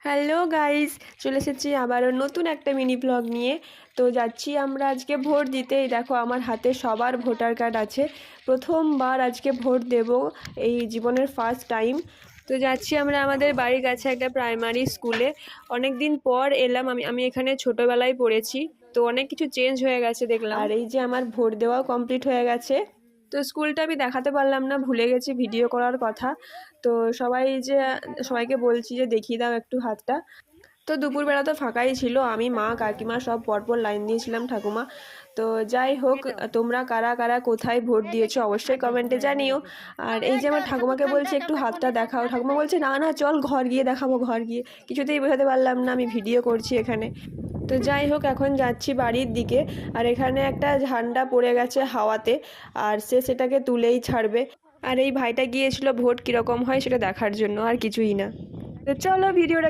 Hello guys, চলে এসেছি আবারও নতুন একটা মিনি ব্লগ নিয়ে। তো যাচ্ছি আমরা আজকে ভোট দিতে। এই দেখো আমার হাতে সবার ভোটার কার্ড আছে। প্রথমবার আজকে ভোট দেব, এই জীবনের ফার্স্ট টাইম। তো যাচ্ছি আমরা আমাদের বাড়ির কাছে একটা প্রাইমারি স্কুলে। অনেক দিন পর এলাম। আমি এখানে ছোটোবেলায় পড়েছি, তো অনেক কিছু চেঞ্জ হয়ে গেছে দেখলাম। আর এই যে আমার ভোট দেওয়াও কমপ্লিট হয়ে গেছে। তো স্কুলটা আমি দেখাতে পারলাম না, ভুলে গেছি ভিডিও করার কথা। তো সবাইকে বলছি যে দেখিয়ে দাও একটু হাতটা। তো দুপুরবেলা তো ফাঁকাই ছিল, আমি মা কাকিমা সব পরপর লাইন দিয়েছিলাম, ঠাকুমা। তো যাই হোক, তোমরা কারা কারা কোথায় ভোট দিয়েছো অবশ্যই কমেন্টে জানিও। আর এই যে আমার ঠাকুমাকে বলছে একটু হাতটা দেখাও, ঠাকুমা বলছে না না চল ঘর গিয়ে দেখাবো, ঘর গিয়ে। কিছুতেই বোঝাতে পারলাম না আমি ভিডিও করছি এখানে। তো যাই হোক, এখন যাচ্ছি বাড়ির দিকে। আর এখানে একটা ঝান্ডা পড়ে গেছে হাওয়াতে, আর সেটাকে তুলেই ছাড়বে। আর এই ভাইটা গিয়েছিল ভোট কীরকম হয় সেটা দেখার জন্য, আর কিছুই না। তো চলো ভিডিওটা